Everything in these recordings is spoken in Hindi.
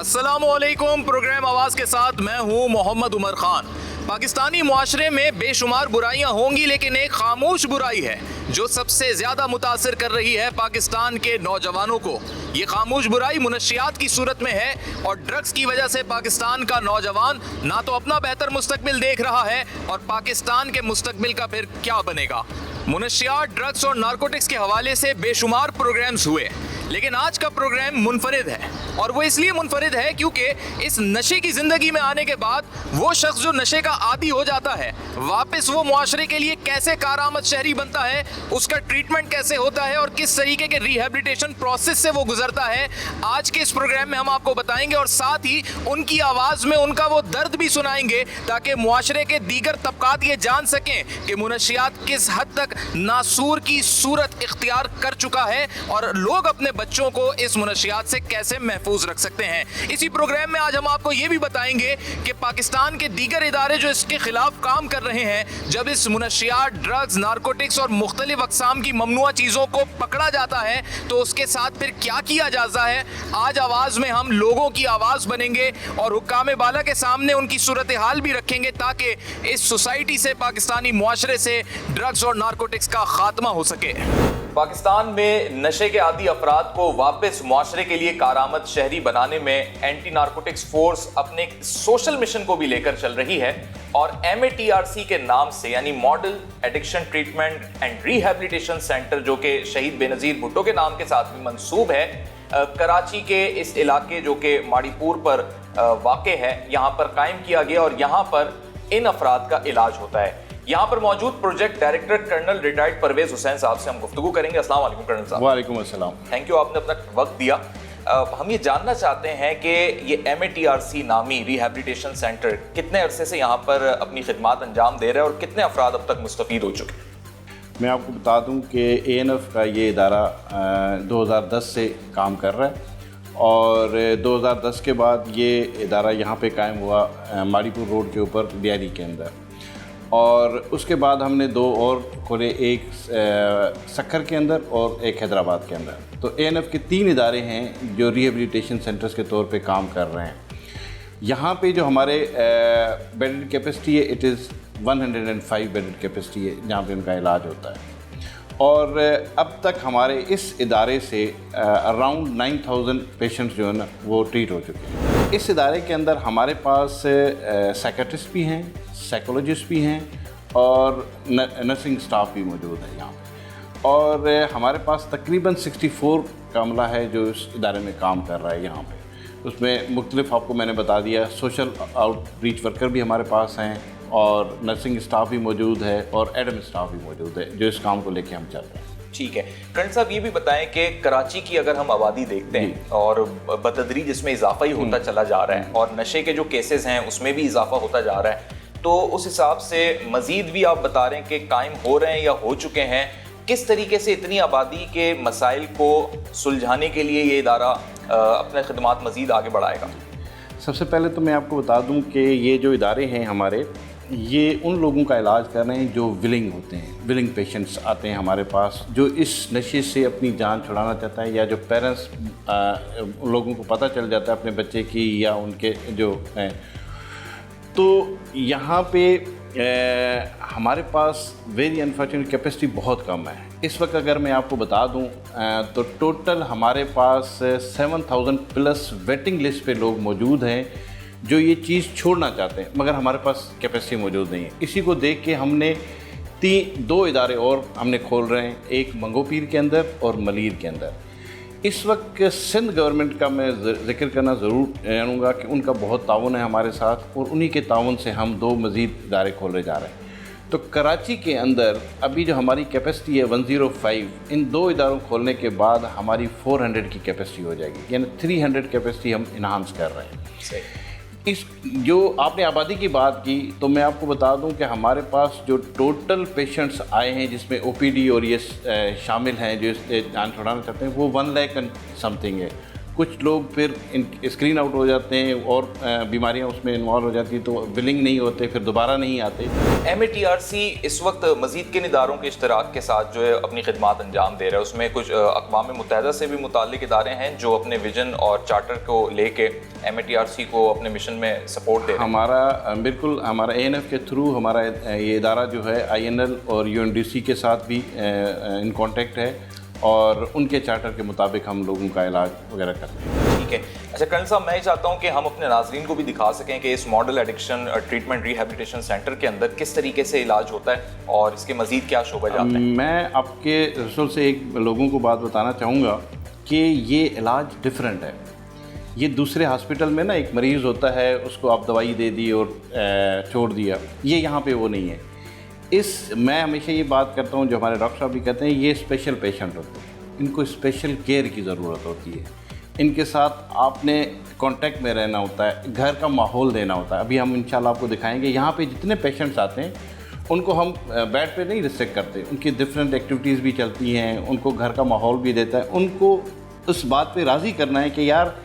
अस्सलामुअलैकुम। प्रोग्राम आवाज़ के साथ मैं हूं मोहम्मद उमर खान। पाकिस्तानी मुआशरे में बेशुमार बुराइयां होंगी, लेकिन एक खामोश बुराई है जो सबसे ज़्यादा मुतासिर कर रही है पाकिस्तान के नौजवानों को। ये खामोश बुराई मुनशियात की सूरत में है और ड्रग्स की वजह से पाकिस्तान का नौजवान ना तो अपना बेहतर मुस्तकबिल देख रहा है और पाकिस्तान के मुस्तकबिल का फिर क्या बनेगा। मुनशियात, ड्रग्स और नारकोटिक्स के हवाले से बेशुमार प्रोग्राम्स हुए, लेकिन आज का प्रोग्राम मुनफरिद है। और वो इसलिए मुनफरिद है क्योंकि इस नशे की ज़िंदगी में आने के बाद वो शख्स जो नशे का आदी हो जाता है, वापस वो मुआशरे के लिए कैसे कारआमद शहरी बनता है, उसका ट्रीटमेंट कैसे होता है और किस तरीके के रिहेबिलिटेशन प्रोसेस से वो गुजरता है, आज के इस प्रोग्राम में हम आपको बताएंगे। और साथ ही उनकी आवाज़ में उनका वो दर्द भी सुनाएंगे ताकि मुआशरे के दीगर तबकात ये जान सकें कि मुनशियात किस हद तक नासूर की सूरत इख्तियार कर चुका है और लोग अपने बच्चों को इस मुनशियात से कैसे महफूज रख सकते हैं। इसी प्रोग्राम में आज हम आपको ये भी बताएंगे कि पाकिस्तान के दीगर इदारे जो इसके खिलाफ काम कर रहे हैं, जब इस मुनशियात, ड्रग्स, नारकोटिक्स और मुख्तलिफ अक़साम की ममनुआ चीज़ों को पकड़ा जाता है तो उसके साथ फिर क्या किया जाता है। आज आवाज़ में हम लोगों की आवाज़ बनेंगे और हुक्काम बाला के सामने उनकी सूरत हाल भी रखेंगे ताकि इस सोसाइटी से, पाकिस्तानी मुआशरे से ड्रग्स और नारकोटिक्स का खात्मा हो सके। पाकिस्तान में नशे के आदी अफराद को वापस मुआशरे के लिए कारआमद शहरी बनाने में एंटी नारकोटिक्स फोर्स अपने एक सोशल मिशन को भी लेकर चल रही है और MATRC के नाम से, यानी model addiction treatment and rehabilitation centre, जो कि शहीद बेनज़ीर भुट्टो के नाम के साथ भी मंसूब है, कराची के इस इलाके जो कि माड़ीपुर पर वाक़ है, यहाँ पर कायम किया गया और यहाँ पर इन अफराद का इलाज होता है। यहाँ पर मौजूद project director colonel retired Parvez Hussain sahab से हम गुफ्तगू करेंगे। अस्सलाम वालेकुम कर्नल साहब। वालेकुम अस्सलाम। थैंक यू, आपने अपना वक्त दिया। हम ये जानना चाहते हैं कि ये MATRC नामी रिहेबिलिटेशन सेंटर कितने अरसे से यहाँ पर अपनी खिदमात अंजाम दे रहा है और कितने अफराद अब तक मुस्तफ़ीद हो चुके हैं? मैं आपको बता दूं कि ANF का ये इदारा 2010 से काम कर रहा है और 2010 के बाद ये इदारा यहाँ पे कायम हुआ माड़ीपुर रोड के ऊपर बियारी के अंदर, और उसके बाद हमने दो और खोले, एक सक्खर के अंदर और एक हैदराबाद के अंदर। तो ANF के 3 इदारे हैं जो रिहेबिलिटेशन सेंटर्स के तौर पे काम कर रहे हैं। यहाँ पे जो हमारे बेडेड कैपेसिटी है, इट इज़ 105 बेडेड कैपेसिटी है जहाँ पे उनका इलाज होता है। और अब तक हमारे इस इदारे से अराउंड 9000 पेशेंट्स जो है ना वो ट्रीट हो चुके हैं। इस इदारे के अंदर हमारे पास साइकेट्रिस्ट भी हैं, साइकोलॉजिस्ट भी हैं और नर्सिंग स्टाफ भी मौजूद है यहाँ पे। और हमारे पास तकरीबन 64 का अमला है जो इस इदारे में काम कर रहा है यहाँ पे। उसमें मुख्तलिफ आपको मैंने बता दिया, सोशल आउटरीच वर्कर भी हमारे पास हैं और नर्सिंग स्टाफ भी मौजूद है और एडम स्टाफ भी मौजूद है जो इस काम को लेके हम चल रहे हैं। ठीक है कर्नल साहब, ये भी बताएं कि कराची की अगर हम आबादी देखते हैं और बतदरीज इसमें इजाफा ही होता चला जा रहा है और नशे के जो केसेस हैं उसमें भी इजाफा होता जा रहा है, तो उस हिसाब से मज़ीद भी आप बता रहे हैं कि कायम हो रहे हैं या हो चुके हैं, किस तरीके से इतनी आबादी के मसाइल को सुलझाने के लिए ये इदारा अपने खिदमात मज़ीद आगे बढ़ाएगा? सबसे पहले तो मैं आपको बता दूं कि ये जो इदारे हैं हमारे, ये उन लोगों का इलाज कर रहे हैं जो विलिंग होते हैं। विलिंग पेशेंट्स आते हैं हमारे पास जो इस नशे से अपनी जान छुड़ाना चाहता है, या जो पेरेंट्स लोगों को पता चल जाता है अपने बच्चे की या उनके जो हैं, तो यहाँ पे हमारे पास वेरी अनफॉर्चुनेट कैपेसिटी बहुत कम है। इस वक्त अगर मैं आपको बता दूं तो टोटल हमारे पास 7000 प्लस वेटिंग लिस्ट पे लोग मौजूद हैं जो ये चीज़ छोड़ना चाहते हैं, मगर हमारे पास कैपेसिटी मौजूद नहीं है। इसी को देख के हमने 2 इदारे और हमने खोल रहे हैं, एक मंगोपीर के अंदर और मलीर के अंदर। इस वक्त सिंध गवर्नमेंट का मैं जिक्र करना ज़रूर जानूँगा कि उनका बहुत ताउन है हमारे साथ और उन्हीं के ताउन से हम 2 मज़ीद इदारे खोले जा रहे हैं। तो कराची के अंदर अभी जो हमारी कैपेसिटी है 105, इन 2 इदारों खोलने के बाद हमारी 400 की कैपेसिटी हो जाएगी, यानी 300 कैपेसिटी हम इन्हांस कर रहे हैं। इस जो आपने आबादी की बात की, तो मैं आपको बता दूं कि हमारे पास जो टोटल पेशेंट्स आए हैं जिसमें OPD और ये शामिल हैं जो जान छुड़ाना चाहते हैं, वो 1 लाख समथिंग है। कुछ लोग फिर स्क्रीन आउट हो जाते हैं और बीमारियां उसमें इन्वॉल्व हो जाती हैं, तो विलिंग नहीं होते, फिर दोबारा नहीं आते। MATRC इस वक्त मज़ीद किन इदारों के इश्तराक के साथ जो है अपनी खिदमात अंजाम दे रहा है? उसमें कुछ अक़वाम मुत्तहिदा से भी मुताल्लिक़ इदारे हैं जो अपने विजन और चार्टर को लेके MATRC को अपने मिशन में सपोर्ट दे रहे हैं। हमारा बिल्कुल हमारा ANF के थ्रू हमारा ये इदारा जो है INL और UNDC के साथ भी इन कॉन्टेक्ट है और उनके चार्टर के मुताबिक हम लोगों का इलाज वगैरह करते हैं। ठीक है। अच्छा कर्नल साहब, मैं ये चाहता हूँ कि हम अपने नाज़रीन को भी दिखा सकें कि इस model addiction treatment rehabilitation centre के अंदर किस तरीके से इलाज होता है और इसके मज़ीद क्या शोबे जाते हैं। मैं आपके रसूल से एक लोगों को बात बताना चाहूँगा कि ये इलाज डिफरेंट है। ये दूसरे हॉस्पिटल में ना एक मरीज़ होता है, उसको आप दवाई दे दी और छोड़ दिया, ये यहाँ पे वो नहीं है। मैं हमेशा ये बात करता हूँ, जो हमारे डॉक्टर साहब भी कहते हैं, ये स्पेशल पेशेंट होते हैं, इनको स्पेशल केयर की ज़रूरत होती है। इनके साथ आपने कांटेक्ट में रहना होता है, घर का माहौल देना होता है। अभी हम इंशाल्लाह आपको दिखाएंगे। यहाँ पे जितने पेशेंट्स आते हैं उनको हम बेड पे नहीं रिस्ट्रिक्ट करते, उनकी डिफरेंट एक्टिविटीज़ भी चलती हैं, उनको घर का माहौल भी देता है। उनको उस बात पे राज़ी करना है कि यार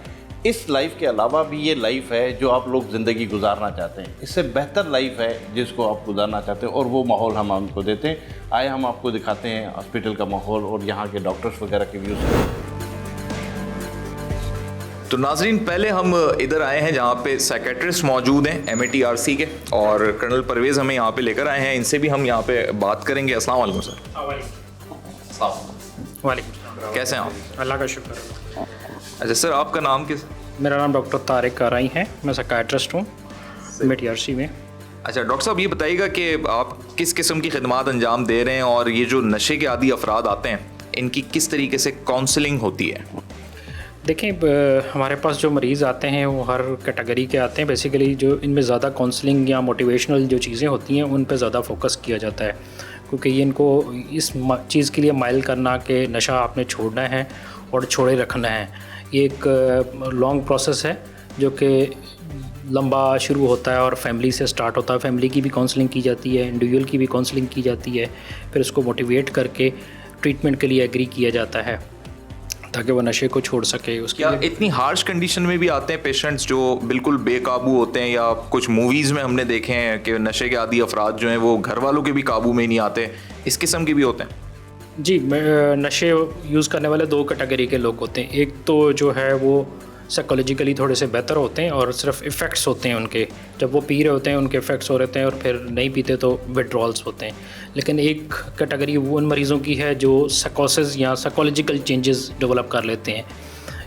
इस लाइफ के अलावा भी ये लाइफ है जो आप लोग ज़िंदगी गुजारना चाहते हैं, इससे बेहतर लाइफ है जिसको आप गुजारना चाहते हैं, और वो माहौल हम उनको देते हैं। आए हम आपको दिखाते हैं हॉस्पिटल का माहौल और यहाँ के डॉक्टर्स वगैरह के व्यूज़। तो नाजरीन, पहले हम इधर आए हैं जहाँ पे साइकेट्रिस्ट मौजूद हैं MATRC के, और कर्नल परवेज़ हमें यहाँ पे लेकर आए हैं। इनसे भी हम यहाँ पे बात करेंगे। अस्सलाम वालेकुम सर। वालेकुम। कैसे हैं आप? अल्लाह का शुक्र है। अच्छा सर, आपका नाम किस? मेरा नाम डॉक्टर तारिक काराई है, मैं साइकियाट्रिस्ट हूँ MATRC में। अच्छा डॉक्टर साहब, ये बताइएगा कि आप किस किस्म की खिदमात अंजाम दे रहे हैं, और ये जो नशे के आदी अफराद आते हैं इनकी किस तरीके से काउंसलिंग होती है? देखें, हमारे पास जो मरीज़ आते हैं वो हर कैटेगरी के आते हैं। बेसिकली जो इनमें ज़्यादा काउंसलिंग या मोटिवेशनल जो चीज़ें होती हैं उन पे ज़्यादा फोकस किया जाता है, क्योंकि ये इनको इस चीज़ के लिए माइल करना कि नशा आपने छोड़ना है और छोड़े रखना है। ये एक लॉन्ग प्रोसेस है जो कि लंबा शुरू होता है और फैमिली से स्टार्ट होता है। फैमिली की भी काउंसलिंग की जाती है, इंडिविजुअल की भी काउंसलिंग की जाती है, फिर उसको मोटिवेट करके ट्रीटमेंट के लिए एग्री किया जाता है ताकि वो नशे को छोड़ सके। उसके क्या इतनी हार्श कंडीशन में भी आते हैं पेशेंट्स जो बिल्कुल बेकाबू होते हैं, या कुछ मूवीज़ में हमने देखे हैं कि नशे के आदी अफराद जो हैं वो घर वालों के भी काबू में नहीं आते, इस किस्म के भी होते हैं? जी, नशे यूज़ करने वाले दो कैटेगरी के लोग होते हैं। एक तो जो है वो साइकोलॉजिकली थोड़े से बेहतर होते हैं और सिर्फ इफ़ेक्ट्स होते हैं उनके, जब वो पी रहे होते हैं उनके इफ़ेक्ट्स हो रहे हैं, और फिर नहीं पीते तो विड्रॉल्स होते हैं। लेकिन एक कैटेगरी वो उन मरीज़ों की है जो साइकोसिस या साइकोलॉजिकल चेंजेस डेवलप कर लेते हैं,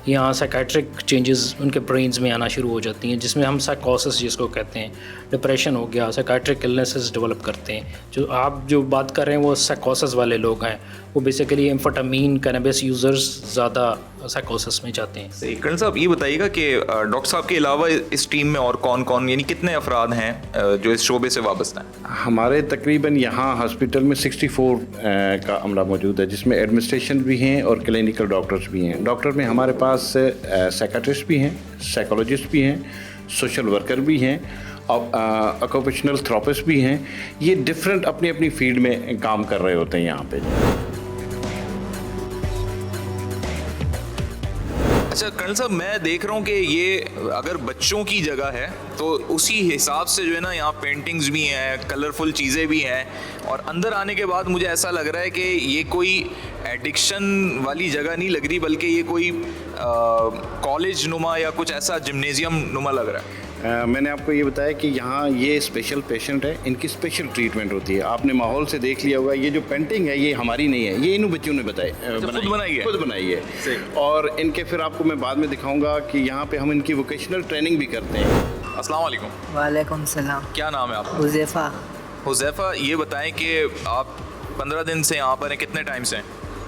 या साइकेट्रिक चेंजेस उनके ब्रेन्स में आना शुरू हो जाती हैं, जिसमें हम साइकोसिस जिसको कहते हैं, डिप्रेशन हो गया, साइकेट्रिक इलनेसेस डेवलप करते हैं। जो आप जो बात कर रहे हैं वो साइकोसिस वाले लोग हैं, वो बेसिकली एम्फेटामीन कैनबिस यूज़र्स ज़्यादा साइकोसिस में जाते हैं। सही। कर्नल साहब, ये बताइएगा कि डॉक्टर साहब के अलावा इस टीम में और कौन कौन, यानी कितने अफराद हैं जो इस शोबे से वाबस्ता हैं? हमारे तकरीबन यहाँ हॉस्पिटल में 64 का अमला मौजूद है, जिसमें एडमिनिस्ट्रेशन भी हैं और क्लिनिकल डॉक्टर्स भी हैं। डॉक्टर में हमारे पास साइकेट्रिस्ट भी हैं, साइकोलॉजिस्ट भी हैं, सोशल वर्कर भी हैं, और ऑक्यूपेशनल थेरेपिस्ट भी हैं। ये डिफरेंट अपनी अपनी फील्ड में काम कर रहे होते हैं यहाँ पे। अच्छा कर्नल साहब, मैं देख रहा हूँ कि ये अगर बच्चों की जगह है तो उसी हिसाब से जो है ना, यहाँ पेंटिंग्स भी हैं, कलरफुल चीज़ें भी हैं, और अंदर आने के बाद मुझे ऐसा लग रहा है कि ये कोई एडिक्शन वाली जगह नहीं लग रही, बल्कि ये कोई कॉलेज नुमा या कुछ ऐसा जिम्नेजियम नुमा लग रहा है। मैंने आपको ये बताया कि यहाँ ये स्पेशल पेशेंट है, इनकी स्पेशल ट्रीटमेंट होती है। आपने माहौल से देख लिया होगा, ये जो पेंटिंग है ये हमारी नहीं है, ये इन बच्चों ने खुद बनाई है। और इनके फिर आपको मैं बाद में दिखाऊंगा कि यहाँ पे हम इनकी वोकेशनल ट्रेनिंग भी करते हैं। अस्सलाम वालेकुम। वालेकुम सलाम। क्या नाम है आपका? हुज़ैफ़ा। हुज़ैफ़ा, ये बताएं कि आप 15 दिन से यहाँ पर हैं, कितने टाइम से हैं?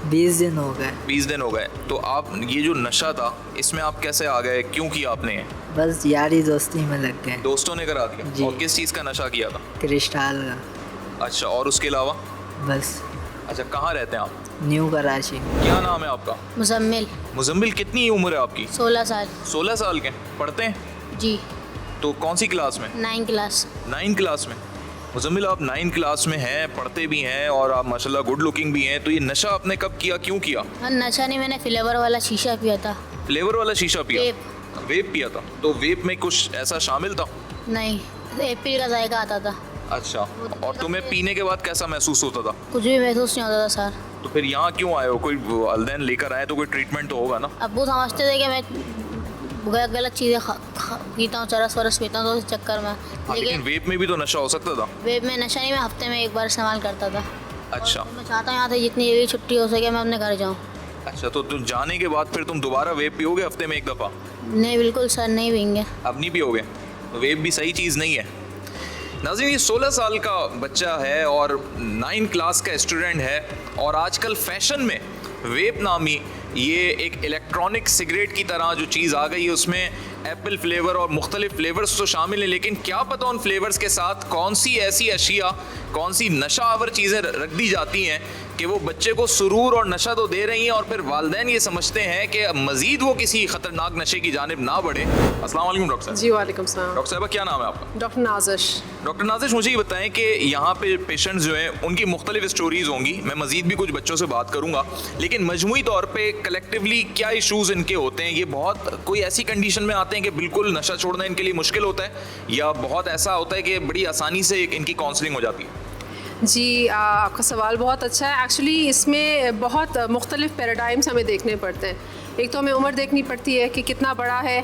20 दिन हो गए। 20 दिन हो गए। तो आप ये जो नशा था इसमें आप कैसे आ गए, क्यों किया आपने ये? बस यारी दोस्ती में लग गए। दोस्तों ने करा दिया? जी। और किस चीज़ का नशा किया था? क्रिस्टल का। अच्छा, और उसके अलावा? बस। अच्छा, कहाँ रहते हैं आप? न्यू कराची। क्या नाम है आपका? मुजम्मिल। मुजम्मिल, कितनी उम्र है आपकी? 16 साल। 16 साल के। पढ़ते हैं? जी। तो कौन सी क्लास में? 9 क्लास। 9 क्लास में। मुजम्मिल, आप 9 क्लास में हैं, पढ़ते भी हैं और आप माशाल्लाह गुड लुकिंग भी हैं, तो ये नशा आपने कब किया, क्यों किया? नशा नहीं, मैंने फ्लेवर वाला शीशा पिया था। फ्लेवर वाला शीशा पिया? वेप। वेप पिया था? तो वेप में कुछ ऐसा शामिल था? नहीं, एप्पल का जायका आता था। अच्छा, और तुम्हें पीने के बाद कैसा महसूस होता था? कुछ भी महसूस नहीं होता था सर। तो फिर यहाँ क्यों आए हो? कोई वालिदैन लेकर आए तो कोई ट्रीटमेंट तो होगा ना? अब्बू समझते थे कि मैं गलत चीज़ें पीता हूँ, चरस वरस पीता हूँ, तो इस चक्कर में। हाँ, लेकिन वेप में भी तो नशा हो सकता था। वेब में नशा नहीं, मैं हफ्ते में एक बार इस्तेमाल करता था। अच्छा मैं चाहता हूँ यहाँ से जितनी भी छुट्टी हो सके मैं अपने घर जाऊँ। अच्छा, तो तुम जाने के बाद फिर तुम दोबारा वेप पियोगे हफ्ते में एक दफ़ा? नहीं बिल्कुल सर, नहीं पियेंगे। अब नहीं पियोगे? तो वेप भी सही चीज़ नहीं है। नाज़रीन, ये 16 साल का बच्चा है और 9 क्लास का स्टूडेंट है, और आजकल फैशन में वेप नामी ये एक इलेक्ट्रॉनिक सिगरेट की तरह जो चीज़ आ गई है, उसमें एप्पल फ्लेवर और मुख्तलिफ फ्लेवर्स तो शामिल हैं, लेकिन क्या पता उन फ्लेवर्स के साथ कौन सी ऐसी अशिया, कौन सी नशा आवर चीज़ें रख दी जाती हैं कि वो बच्चे को सुरूर और नशा तो दे रही हैं, और फिर वालिदैन ये समझते हैं कि मज़ीद वो किसी ख़तरनाक नशे की जानिब ना बढ़े। अस्सलाम वालेकुम डॉक्टर साहब। जी वालेकुम सलाम। डॉक्टर साहबा, क्या नाम है आपका? डॉक्टर नाजिश। डॉक्टर नाजिश, मुझे ये बताएं कि यहाँ पे पेशेंट्स जो हैं उनकी मुख्तलिफ स्टोरीज़ होंगी, मैं मज़ीद भी कुछ बच्चों से बात करूँगा, लेकिन मजमूई तौर पे कलेक्टिवली क्या इशूज़ इनके होते हैं? ये बहुत कोई ऐसी कंडीशन में आते हैं कि बिल्कुल नशा छोड़ना इनके लिए मुश्किल होता है, या बहुत ऐसा होता है कि बड़ी आसानी से इनकी काउंसलिंग हो जाती है? जी आपका सवाल बहुत अच्छा है। एक्चुअली इसमें बहुत मुख्तलिफ पैराडाइम्स हमें देखने पड़ते हैं। एक तो हमें उम्र देखनी पड़ती है कि कितना बड़ा है,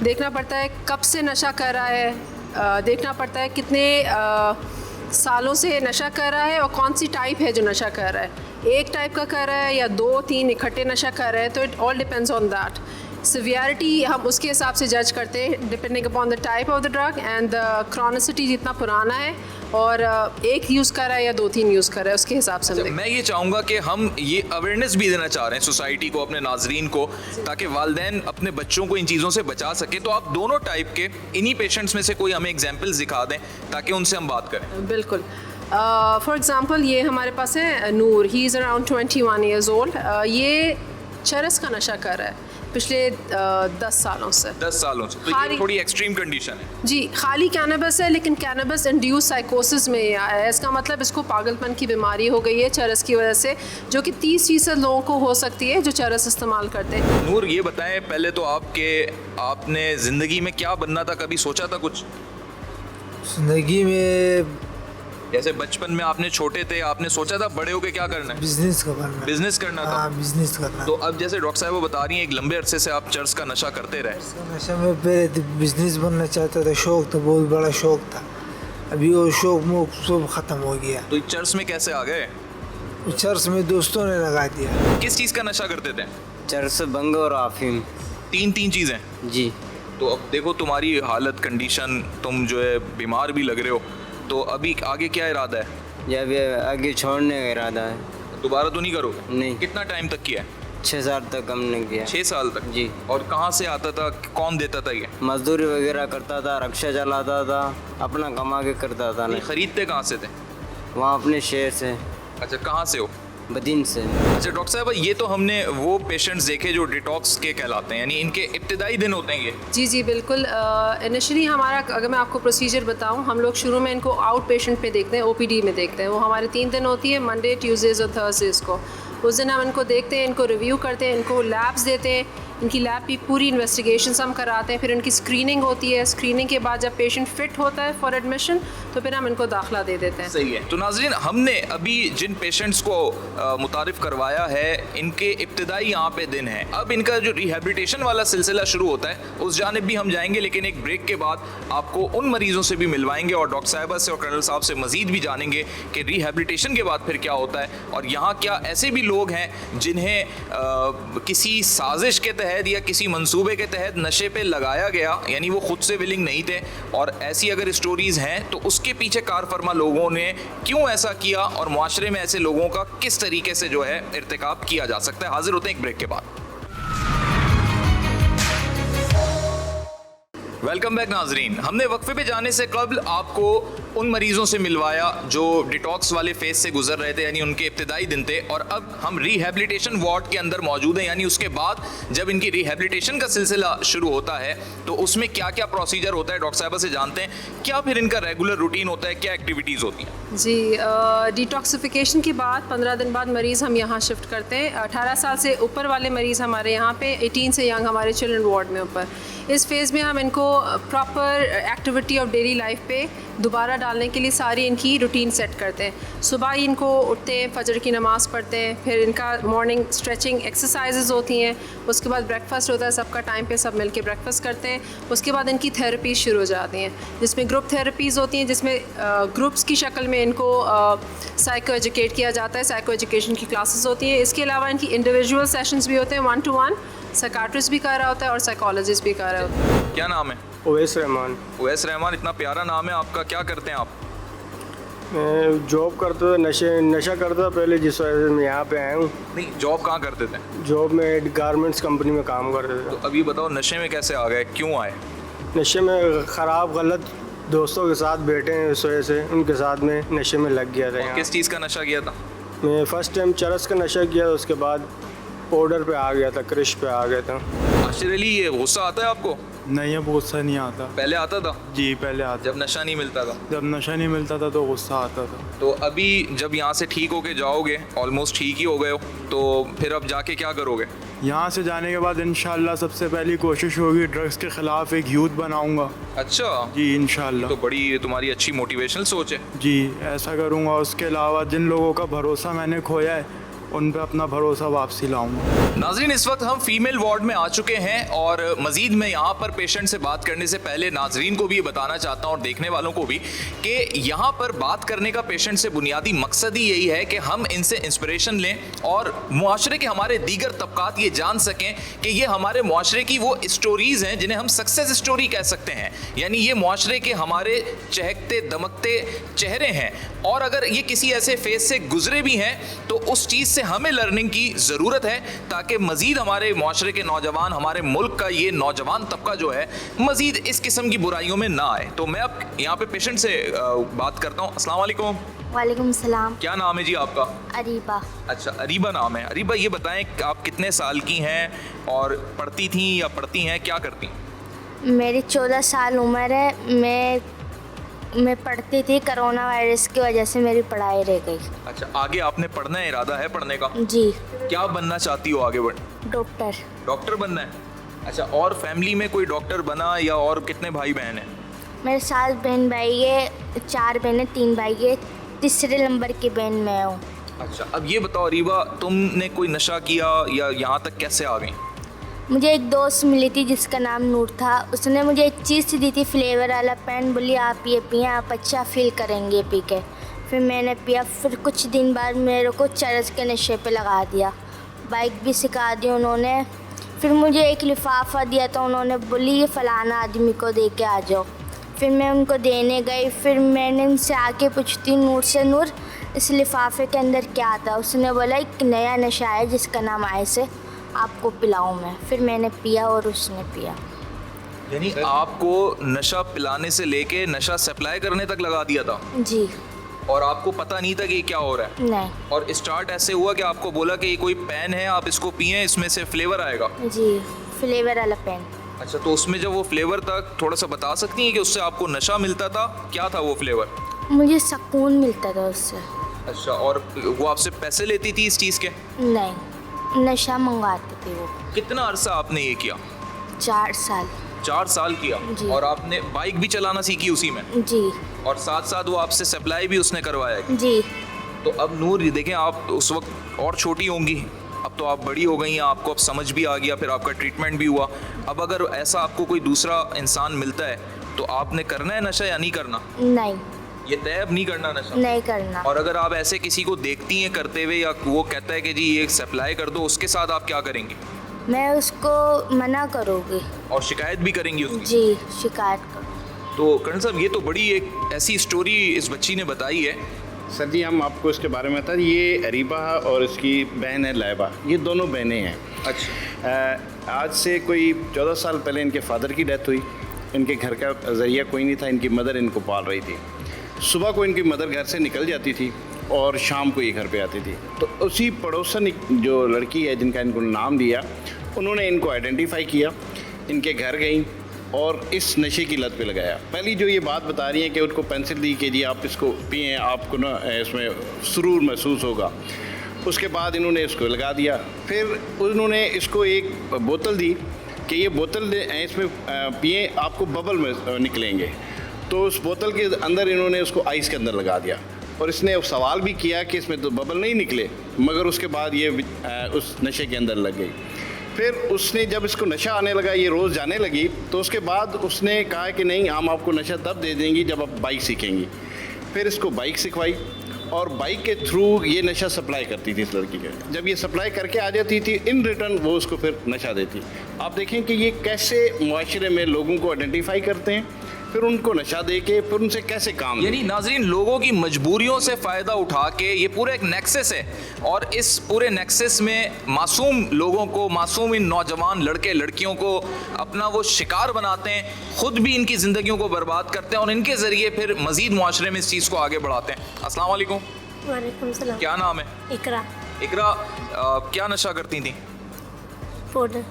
देखना पड़ता है कब से नशा कर रहा है, देखना पड़ता है कितने सालों से नशा कर रहा है और कौन सी टाइप है जो नशा कर रहा है। एक टाइप का कर रहा है या 2-3 इकट्ठे नशा कर रहा है, तो it all depends on that. Severity हम उसके हिसाब से जज करते हैं depending upon the type of the drug and the chronicity, जितना पुराना है और एक यूज़ कर रहा है या 2-3 यूज़ कर रहा है, उसके हिसाब से। मैं ये चाहूँगा कि हम ये अवेयरनेस भी देना चाह रहे हैं सोसाइटी को, अपने नाजरीन को, ताकि वालिदैन अपने बच्चों को इन चीज़ों से बचा सके। तो आप दोनों टाइप के इन्हीं पेशेंट्स में से कोई हमें एग्जाम्पल्स दिखा दें ताकि उनसे हम बात करें। बिल्कुल। फॉर एग्ज़ाम्पल ये हमारे पास है Noor, he is around 21 years old. ये चरस का नशा कर रहा है पिछले 10 सालों से। 10 सालों से? तो ये थोड़ी एक्सट्रीम कंडीशन है। जी, खाली कैनबिस है, लेकिन कैनबिस इंड्यूस साइकोसिस में ये आया है। इसका मतलब इसको पागलपन की बीमारी हो गई है चरस की वजह से, जो कि 30% लोगों को हो सकती है जो चरस इस्तेमाल करते हैं। नूर, ये बताएं पहले तो आपने ज़िंदगी में क्या बनना था? कभी सोचा था कुछ जिंदगी में? जैसे बचपन में आपने छोटे थे, आपने सोचा था बड़े होके क्या करना है? बिजनेस करना। बिजनेस करना था? हाँ, बिजनेस करना। तो अब जैसे डॉक्टर साहब वो बता रही हैं एक लंबे अरसे से आप चर्स का नशा करते रहे। नशा में पहले बिजनेस बनना चाहता था, शौक था, बहुत बड़ा शौक था। अभी वो शौक में सब ख़त्म हो गया। तो चर्च में कैसे आ गए? चर्च में दोस्तों ने लगा दिया। किस चीज़ का नशा करते थे? चरस, भंग और अफीम। तीन चीज़ें? जी। तो अब देखो तुम्हारी हालत, कंडीशन, तुम जो है बीमार भी लग रहे हो, तो अभी आगे क्या इरादा है? या भी आगे छोड़ने का इरादा है। दोबारा तो नहीं करोगे? नहीं। कितना टाइम तक किया है? 6 साल तक हमने किया। 6 साल तक? जी। और कहाँ से आता था, कौन देता था ये? मजदूरी वगैरह करता था, रिक्शा चलाता था, अपना कमा के करता था। ये खरीदते कहाँ से थे? वहाँ अपने शहर से। अच्छा, कहाँ से हो? बदीन से। अच्छा डॉक्टर साहब, ये तो हमने वो पेशेंट्स देखे जो डिटॉक्स के कहलाते हैं, यानी इनके इब्तिदाई दिन होते हैं ये? जी जी बिल्कुल। इनिशियली हमारा, अगर मैं आपको प्रोसीजर बताऊं, हम लोग शुरू में इनको आउट पेशेंट पे देखते हैं, ओपीडी में देखते हैं। वो हमारे 3 दिन होती है, मंडे, ट्यूसडेज और थर्सडेज को। उस दिन हम इनको देखते हैं, इनको रिव्यू करते हैं, इनको लैब्स देते हैं, इनकी लैब की पूरी इन्वेस्टिगेशंस हम कराते हैं, फिर इनकी स्क्रीनिंग होती है। स्क्रीनिंग के बाद जब पेशेंट फिट होता है फॉर एडमिशन, तो फिर हम इनको दाखिला दे देते हैं। सही है। तो नाज़रीन, हमने अभी जिन पेशेंट्स को मुतारिफ़ करवाया है, इनके इब्तिदाई यहाँ पे दिन है। अब इनका जो रिहैबिलिटेशन वाला सिलसिला शुरू होता है, उस जानिब भी हम जाएंगे, लेकिन एक ब्रेक के बाद आपको उन मरीज़ों से भी मिलवाएंगे और डॉक्टर साहिबा से और कर्नल साहब से मज़ीद भी जानेंगे कि रिहैबिलिटेशन के बाद फिर क्या होता है, और यहाँ क्या ऐसे भी लोग हैं जिन्हें किसी साजिश के तहत या किसी मंसूबे के तहत नशे पे लगाया गया, यानी वो खुद से विलिंग नहीं थे, और ऐसी अगर स्टोरीज़ हैं तो उसके पीछे कार फरमा लोगों ने क्यों ऐसा किया, और मुआशरे में ऐसे लोगों का किस तरीके से जो है इर्तिकाब किया जा सकता है। हाजिर होते हैं एक ब्रेक के बाद। वेलकम बैक नाजरीन। हमने वक्फे पे जाने से कबल आपको उन मरीजों से मिलवाया जो डिटॉक्स वाले फेज से गुजर रहे थे, यानी उनके इब्तिदाई दिन थे, और अब हम रिहैबिलिटेशन वार्ड के अंदर मौजूद हैं, यानी उसके बाद जब इनकी रिहैबिलिटेशन का सिलसिला शुरू होता है तो उसमें क्या क्या प्रोसीजर होता है डॉक्टर साहबा से जानते हैं, क्या फिर इनका रेगुलर रूटीन होता है, क्या एक्टिविटीज़ होती हैं? जी, डिटॉक्सिफिकेशन के बाद 15 दिन बाद मरीज़ हम यहाँ शिफ्ट करते हैं। 18 साल से ऊपर वाले मरीज़ हमारे यहाँ पे, 18 से यंग हमारे चिल्ड्रन वार्ड में ऊपर। इस फेज़ में हम इनको proper activity of daily life पे दोबारा डालने के लिए सारी इनकी रूटीन सेट करते हैं। सुबह ही इनको उठते हैं, फजर की नमाज़ पढ़ते हैं, फिर इनका मॉर्निंग स्ट्रेचिंग एक्सरसाइजेज होती हैं, उसके बाद ब्रेकफास्ट होता है, सबका टाइम पे सब मिलके ब्रेकफास्ट करते हैं। उसके बाद इनकी थेरेपीज़ शुरू हो जाती हैं, जिसमें ग्रुप थेरेपीज़ होती हैं, जिसमें ग्रुप्स की शक्ल में इनको साइको एजुकेट किया जाता है, साइको एजुकेशन की क्लासेस होती हैं। इसके अलावा इनकी इंडिविजुअल सेशंस भी होते हैं, 1 to 1, साइकाट्रिस्ट भी कर रहा होता है और साइकोलॉजिस्ट भी कर रहा होता है। क्या नाम है? उवैस रहमान। उवैस रहमान, इतना प्यारा नाम है आपका, क्या करते हैं आप? मैं जॉब करता था, नशा करता था पहले, जिस वजह से मैं यहाँ पे आया हूँ। नहीं, जॉब कहाँ करते थे? जॉब में गारमेंट्स कंपनी में काम करते थे। तो अभी बताओ नशे में कैसे आ गए, क्यों आए? नशे में ख़राब गलत दोस्तों के साथ बैठे हैं, इस वजह से उनके साथ में नशे में लग गया था। यहाँ किस चीज़ का नशा किया था? मैं फ़र्स्ट टाइम चरस का नशा किया था, उसके बाद पाउडर पे आ गया था, क्रिश पे आ गया था। आशिर अली, ये गुस्सा आता है आपको? नहीं, अब गुस्सा नहीं आता। पहले आता था? जी पहले आता। जब नशा नहीं मिलता था? जब नशा नहीं मिलता था तो गुस्सा आता था। तो अभी जब यहाँ से ठीक होके जाओगे, ऑलमोस्ट ठीक ही हो गए हो, तो फिर अब जाके क्या करोगे? यहाँ से जाने के बाद इंशाल्लाह सबसे पहली कोशिश होगी ड्रग्स के ख़िलाफ़ एक यूथ बनाऊँगा। अच्छा जी इंशाल्लाह। तो बड़ी तुम्हारी अच्छी मोटिवेशनल सोच है। जी ऐसा करूँगा। उसके अलावा जिन लोगों का भरोसा मैंने खोया है उन पे अपना भरोसा वापसी लाऊंगा। नाज़रीन, इस वक्त हम फीमेल वार्ड में आ चुके हैं और मज़ीद मैं यहाँ पर पेशेंट से बात करने से पहले नाज़रीन को भी ये बताना चाहता हूँ और देखने वालों को भी कि यहाँ पर बात करने का पेशेंट से बुनियादी मकसद ही यही है कि हम इनसे इंस्पिरेशन लें और मुआशरे के हमारे दीगर तबकात ये जान सकें कि ये हमारे मुआशरे की वो स्टोरीज़ हैं जिन्हें हम सक्सेस स्टोरी कह सकते हैं, यानी ये मुआशरे के हमारे चहकते दमकते चेहरे हैं। और अगर ये किसी ऐसे फेज से गुजरे भी हैं तो उस चीज़ से हमें लर्निंग की ज़रूरत है ताकि मज़ीद हमारे मुआशरे के नौजवान, हमारे मुल्क का ये नौजवान तबका जो है मज़ीद इस किस्म की बुराइयों में ना आए। तो मैं अब यहाँ पे पेशेंट से बात करता हूँ। अस्सलाम वालेकुम। वालेकुम सलाम। क्या नाम है जी आपका? अरीबा। अच्छा, अरीबा नाम है। अरीबा, ये बताएं आप कितने साल की हैं और पढ़ती थी या पढ़ती हैं, क्या करती? मेरी 14 साल उम्र है। मैं पढ़ती थी, कोरोना वायरस की वजह से मेरी पढ़ाई रह गई। अच्छा, आगे आपने पढ़ना है, इरादा है पढ़ने का? जी। क्या बनना चाहती हो आगे बढ़? डॉक्टर। डॉक्टर बनना है? अच्छा, और फैमिली में कोई डॉक्टर बना या और कितने भाई बहन हैं? मेरे 7 बहन भाई है, 4 बहनें 3 भाई है, तीसरे नंबर की बहन मैं हूँ। अच्छा, अब ये बताओ अरीबा, तुमने कोई नशा किया या यहाँ तक कैसे आ गई? मुझे एक दोस्त मिली थी जिसका नाम नूर था। उसने मुझे एक चीज़ दी थी फ्लेवर वाला पेन, बोली आप ये पिए, आप अच्छा फील करेंगे पी के। फिर मैंने पिया, फिर कुछ दिन बाद मेरे को चरस के नशे पे लगा दिया। बाइक भी सिखा दी उन्होंने। फिर मुझे एक लिफाफा दिया था, उन्होंने बोली ये फ़लाना आदमी को दे के आ जाओ। फिर मैं उनको देने गई। फिर मैंने उनसे आके पूछती नूर से, नूर इस लिफाफे के अंदर क्या था? उसने बोला एक नया नशा है जिसका नाम आइस है, आपको पिलाऊं मैं। फिर मैंने पिया और उसने पिया। यानी आपको नशा पिलाने से लेके नशा सप्लाई करने तक लगा दिया था? जी। और आपको पता नहीं था कि ये क्या हो रहा है? नहीं। और स्टार्ट ऐसे हुआ कि आपको बोला कि ये कोई पेन है, आप इसको पिए, इसमें से फ्लेवर आएगा? जी, फ्लेवर वाला पेन। अच्छा, तो उसमें जब वो फ्लेवर था, थोड़ा सा बता सकती हैं कि उससे आपको नशा मिलता था? क्या था वो फ्लेवर? मुझे सुकून मिलता था उससे। अच्छा, और वो आपसे पैसे लेती थी इस चीज़ के? नहीं, नशा मंगवाते थे वो। कितना अरसा आपने ये किया? 4 साल। 4 साल किया? जी। और आपने बाइक भी चलाना सीखी उसी में? जी। और साथ साथ वो आपसे सप्लाई भी उसने करवाया? जी। तो अब नूर, ये देखें, आप उस वक्त और छोटी होंगी, अब तो आप बड़ी हो गई हैं, आपको अब समझ भी आ गया, फिर आपका ट्रीटमेंट भी हुआ। अब अगर ऐसा आपको कोई दूसरा इंसान मिलता है तो आपने करना है नशा या नहीं करना? नहीं। ये तय अब नहीं करना नशा? नहीं करना। और अगर आप ऐसे किसी को देखती हैं करते हुए या वो कहता है कि जी ये सप्लाई कर दो, उसके साथ आप क्या करेंगी? मैं उसको मना करूँगी। और शिकायत भी करेंगी उसकी? जी, शिकायत करूँ। तो करण साहब, ये तो बड़ी एक ऐसी स्टोरी इस बच्ची ने बताई है। सर जी, हम आपको इसके बारे में बताएं। ये अरीबा और इसकी बहन है लाइबा, ये दोनों बहनें हैं। अच्छा। आज से कोई 14 साल पहले इनके फादर की डेथ हुई। इनके घर का ज़रिया कोई नहीं था, इनकी मदर इनको पाल रही थी। सुबह को इनकी मदर घर से निकल जाती थी और शाम को ये घर पे आती थी। तो उसी पड़ोसन जो लड़की है जिनका इनको नाम दिया, उन्होंने इनको आइडेंटिफाई किया, इनके घर गई और इस नशे की लत पे लगाया। पहली जो ये बात बता रही हैं कि उनको पेंसिल दी कि जी आप इसको पिएं, आपको ना इसमें सुरूर महसूस होगा। उसके बाद इन्होंने इसको लगा दिया। फिर उन्होंने इसको एक बोतल दी कि ये बोतल इसमें पिएं, आपको बबल में निकलेंगे। तो उस बोतल के अंदर इन्होंने उसको आइस के अंदर लगा दिया और इसने सवाल भी किया कि इसमें तो बबल नहीं निकले, मगर उसके बाद ये उस नशे के अंदर लग गई। फिर उसने जब इसको नशा आने लगा, ये रोज़ जाने लगी, तो उसके बाद उसने कहा कि नहीं, हम आपको नशा तब दे देंगी जब आप बाइक सीखेंगी। फिर इसको बाइक सिखवाई और बाइक के थ्रू ये नशा सप्लाई करती थी इस लड़की के। जब ये सप्लाई करके आ जाती थी, इन रिटर्न वो उसको फिर नशा देती। आप देखें कि ये कैसे मुआशरे में लोगों को आइडेंटिफाई करते हैं, फिर उनको नशा दे के फिर उनसे कैसे काम। यानी नाजरीन, लोगों की मजबूरियों से फ़ायदा उठा के ये पूरा एक नेक्सस है और इस पूरे नेक्सस में मासूम लोगों को, मासूम इन नौजवान लड़के लड़कियों को अपना वो शिकार बनाते हैं, ख़ुद भी इनकी ज़िंदगियों को बर्बाद करते हैं और इनके ज़रिए फिर मज़ीद मुआशरे में इस चीज़ को आगे बढ़ाते हैं। अस्सलाम वालेकुम। वालेकुम सलाम। क्या नाम है? इकरा। इकरा, क्या नशा करती थी? पाउडर।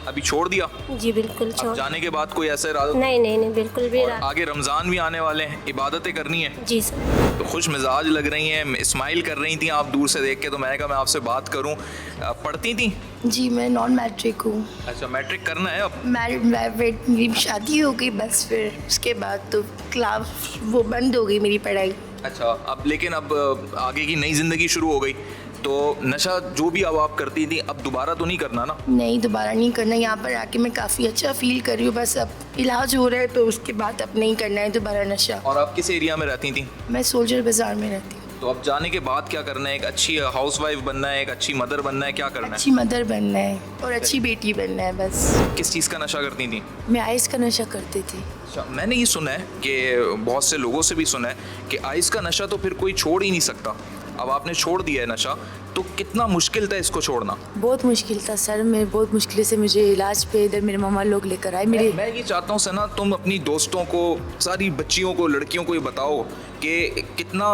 अभी छोड़ दिया? जी बिल्कुल छोड़। जाने के बाद कोई ऐसा इरादा? नहीं बिल्कुल भी। आगे रमज़ान भी आने वाले हैं, इबादतें करनी है। जी सर। तो खुश मिजाज लग रही हैं, स्माइल कर रही थी आप दूर से देख के, तो मैंने कहा मैं आपसे बात करूं। पढ़ती थी? जी मैं नॉन मैट्रिक हूँ। अच्छा, मैट्रिक करना है अब? मेरी शादी हो गई बस, फिर उसके बाद तो क्लास वो बंद हो गई मेरी पढ़ाई। अच्छा, अब लेकिन अब आगे की नई ज़िंदगी शुरू हो गई, तो नशा जो भी अब आप करती थी अब दोबारा तो नहीं करना ना? नहीं, दोबारा नहीं करना। यहाँ पर आके मैं काफ़ी अच्छा फील कर रही हूँ, बस अब इलाज हो रहा है तो उसके बाद अब नहीं करना है दोबारा नशा। और आप किस एरिया में रहती थी? मैं सोल्जर बाज़ार में रहती हूँ। तो अब जाने के बाद क्या करना है? एक अच्छी हाउसवाइफ बनना है, एक अच्छी मदर बनना है, क्या करना है? अच्छी मदर बनना है और अच्छी बेटी बनना है बस। किस चीज़ का नशा करती थी? मैं आइस का नशा करती थी। अच्छा, मैंने ये सुना है कि बहुत से लोगों से भी सुना है कि आइस का नशा तो फिर कोई छोड़ ही नहीं सकता। अब आपने छोड़ दिया है नशा, तो कितना मुश्किल था इसको छोड़ना? बहुत मुश्किल था सर, मैं बहुत मुश्किल से मुझे इलाज पे इधर मेरे मामा लोग लेकर आए। मैं ये चाहता हूँ सना, तुम अपनी दोस्तों को, सारी बच्चियों को, लड़कियों को ये बताओ कि कितना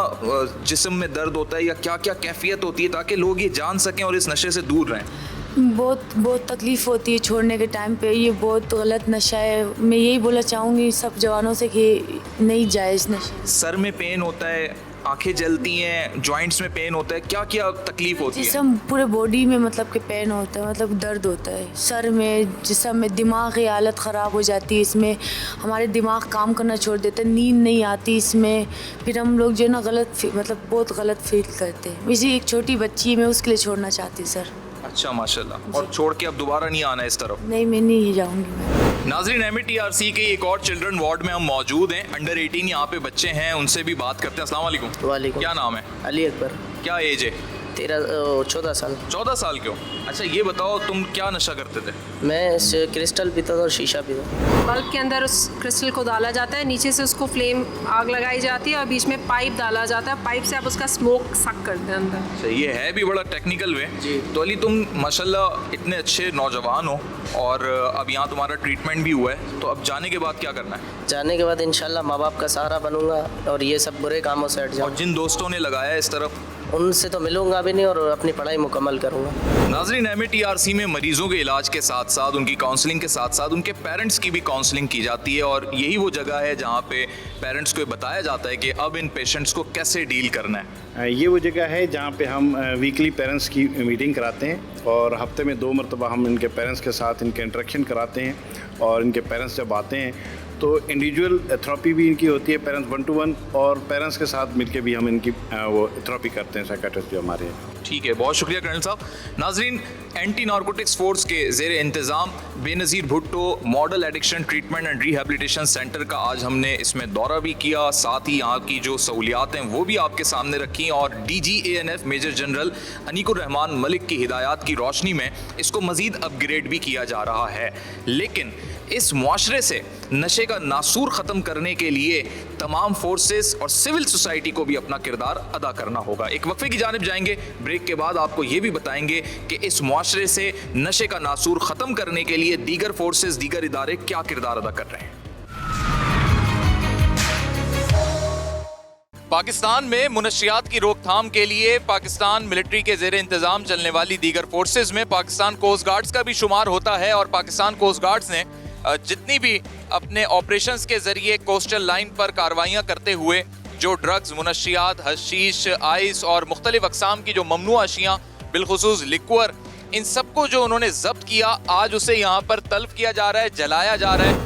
जिस्म में दर्द होता है या क्या क्या कैफियत होती है, ताकि लोग ये जान सकें और इस नशे से दूर रहें। बहुत तकलीफ़ होती है छोड़ने के टाइम पे, ये बहुत गलत नशा है। मैं यही बोलना चाहूँगी सब जवानों से कि नहीं जाए इस नशे। सर में पेन होता है, आंखें जलती हैं, जॉइंट्स में पेन होता है, क्या क्या तकलीफ होती है? जिस्म पूरे बॉडी में मतलब कि पेन होता है, मतलब दर्द होता है सर में, जिस्म में। दिमाग की हालत ख़राब हो जाती है इसमें, हमारे दिमाग काम करना छोड़ देता है, नींद नहीं आती इसमें। फिर हम लोग जो है ना मतलब बहुत गलत फील करते हैं। वैसे एक छोटी बच्ची है, मैं उसके लिए छोड़ना चाहती हूँ सर। अच्छा माशाल्लाह। और छोड़ के अब दोबारा नहीं आना इस तरफ? नहीं, मैं नहीं जाऊँगी मैं। नाजरीन, MATRC के एक और चिल्ड्रन वार्ड में हम मौजूद हैं। अंडर 18 यहाँ पे बच्चे हैं, उनसे भी बात करते हैं। अस्सलाम वालेकुम। वालेकुम। क्या नाम है? अली अकबर। क्या एज है? 14 साल। 14 साल क्यों? अच्छा ये बताओ, तुम क्या नशा करते थे? मैं क्रिस्टल पीता था और शीशा पीता। बल्ब के अंदर उस क्रिस्टल को डाला जाता है, नीचे से उसको फ्लेम आग लगाई जाती है और बीच में पाइप डाला जाता है, पाइप से आप उसका स्मोक सक करते हैं अंदर। अच्छा, ये है भी बड़ा टेक्निकल वे। तो अली, तुम माशाल्लाह इतने अच्छे नौजवान हो और अब यहाँ तुम्हारा ट्रीटमेंट भी हुआ है, तो अब जाने के बाद क्या करना है? जाने के बाद इंशाल्लाह माँ बाप का सहारा बनूंगा और ये सब बुरे कामों से हट जाऊँ। और जिन दोस्तों ने लगाया इस तरफ, उनसे तो मिलूंगा भी नहीं और अपनी पढ़ाई मुकम्मल करूंगा। नाजरीन, MATRC में मरीजों के इलाज के साथ साथ, उनकी काउंसलिंग के साथ साथ उनके पेरेंट्स की भी काउंसलिंग की जाती है और यही वो जगह है जहाँ पे पेरेंट्स को बताया जाता है कि अब इन पेशेंट्स को कैसे डील करना है। ये वो जगह है जहाँ पे हम वीकली पेरेंट्स की मीटिंग कराते हैं और हफ्ते में 2 मरतबा हम इनके पेरेंट्स के साथ इनके इंटरेक्शन कराते हैं। और इनके पेरेंट्स जब आते हैं तो इंडिविजुअल थेरेपी भी इनकी होती है, पेरेंट्स 1-to-1, और पेरेंट्स के साथ मिलके भी हम इनकी वो थेरेपी करते हैं, साइकियाट्रिस्ट जो हमारे हैं। ठीक है, बहुत शुक्रिया कर्नल साहब। नाजरीन, एंटी नारकोटिक्स फोर्स के ज़ेर इंतज़ाम Benazir Bhutto model addiction treatment and rehabilitation centre का आज हमने इसमें दौरा भी किया, साथ ही यहाँ की जो सहूलियात हैं वो भी आपके सामने रखी और DG ANF major general Aneequr Rahman Malik की हिदायत की रोशनी में इसको मज़ीद अपग्रेड भी किया जा रहा है। लेकिन इस मुआशरे से नशे का नासूर ख़त्म करने के लिए तमाम फोर्सेस और सिविल सोसाइटी को भी अपना किरदार अदा करना होगा। एक वक्फे की जानिब जाएंगे, ब्रेक के बाद आपको ये भी बताएंगे कि इस मुआशरे से नशे का नासूर ख़त्म करने के लिए दीगर फोर्सेस, दीगर इदारे क्या किरदार अदा कर रहे हैं। पाकिस्तान में मुनशियात की रोकथाम के लिए पाकिस्तान मिलिट्री के ज़ेर इंतज़ाम चलने वाली दीगर फोर्सेज में पाकिस्तान कोस्ट गार्ड्स का भी शुमार होता है और पाकिस्तान कोस्ट गार्ड्स ने जितनी भी अपने ऑपरेशंस के ज़रिए कोस्टल लाइन पर कार्रवाइयाँ करते हुए जो ड्रग्स, मुनशियात, हशीश, आइस और मुख्तलिफ अक़साम की जो ममनूआ अशियाँ बिलखुसूस लिक्वर, इन सबको जो उन्होंने जब्त किया, आज उसे यहाँ पर तल्फ किया जा रहा है, जलाया जा रहा है।